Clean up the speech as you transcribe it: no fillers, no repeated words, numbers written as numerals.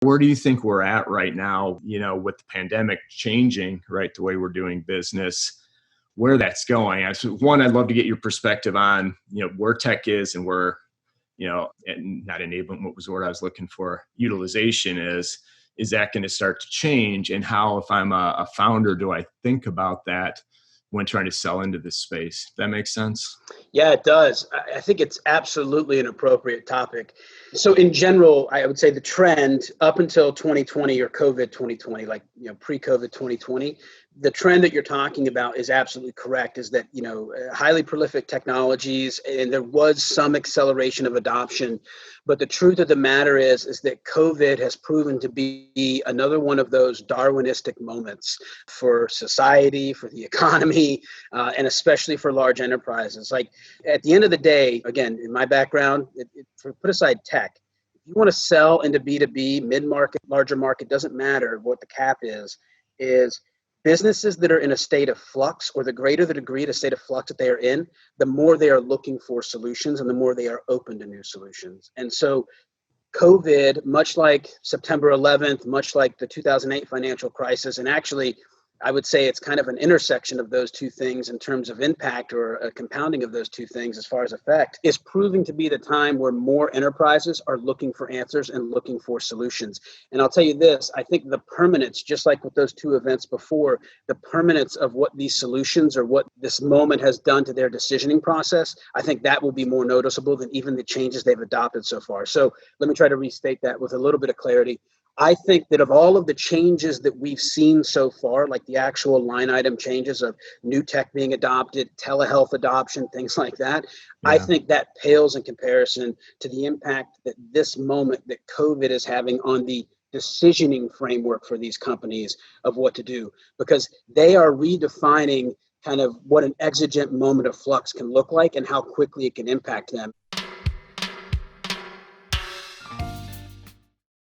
Where do you think we're at right now, with the pandemic changing, right, the way we're doing business, where that's going? One, I'd love to get your perspective on, where tech is and where, and not enablement, what was the word I was looking for, utilization is that going to start to change? And how, if I'm a founder, do I think about that when trying to sell into this space? That makes sense? Yeah, it does. I think it's absolutely an appropriate topic. So in general, I would say the trend up until 2020 or COVID 2020, like, pre-COVID 2020, the trend that you're talking about is absolutely correct, is that, highly prolific technologies, and there was some acceleration of adoption. But the truth of the matter is that COVID has proven to be another one of those Darwinistic moments for society, for the economy, and especially for large enterprises. Like, at the end of the day, again, in my background, put aside tech, if you want to sell into B2B, mid-market, larger market, doesn't matter what the cap is businesses that are in a state of flux, or the greater the degree of state of flux that they are in, the more they are looking for solutions and the more they are open to new solutions. And so COVID, much like September 11th, much like the 2008 financial crisis, and actually, I would say it's kind of an intersection of those two things in terms of impact, or a compounding of those two things as far as effect, is proving to be the time where more enterprises are looking for answers and looking for solutions. And I'll tell you this, I think the permanence, just like with those two events before, the permanence of what these solutions or what this moment has done to their decisioning process, I think that will be more noticeable than even the changes they've adopted so far. So let me try to restate that with a little bit of clarity. I think that of all of the changes that we've seen so far, like the actual line item changes of new tech being adopted, telehealth adoption, things like that, yeah, I think that pales in comparison to the impact that this moment that COVID is having on the decisioning framework for these companies of what to do, because they are redefining kind of what an exigent moment of flux can look like and how quickly it can impact them.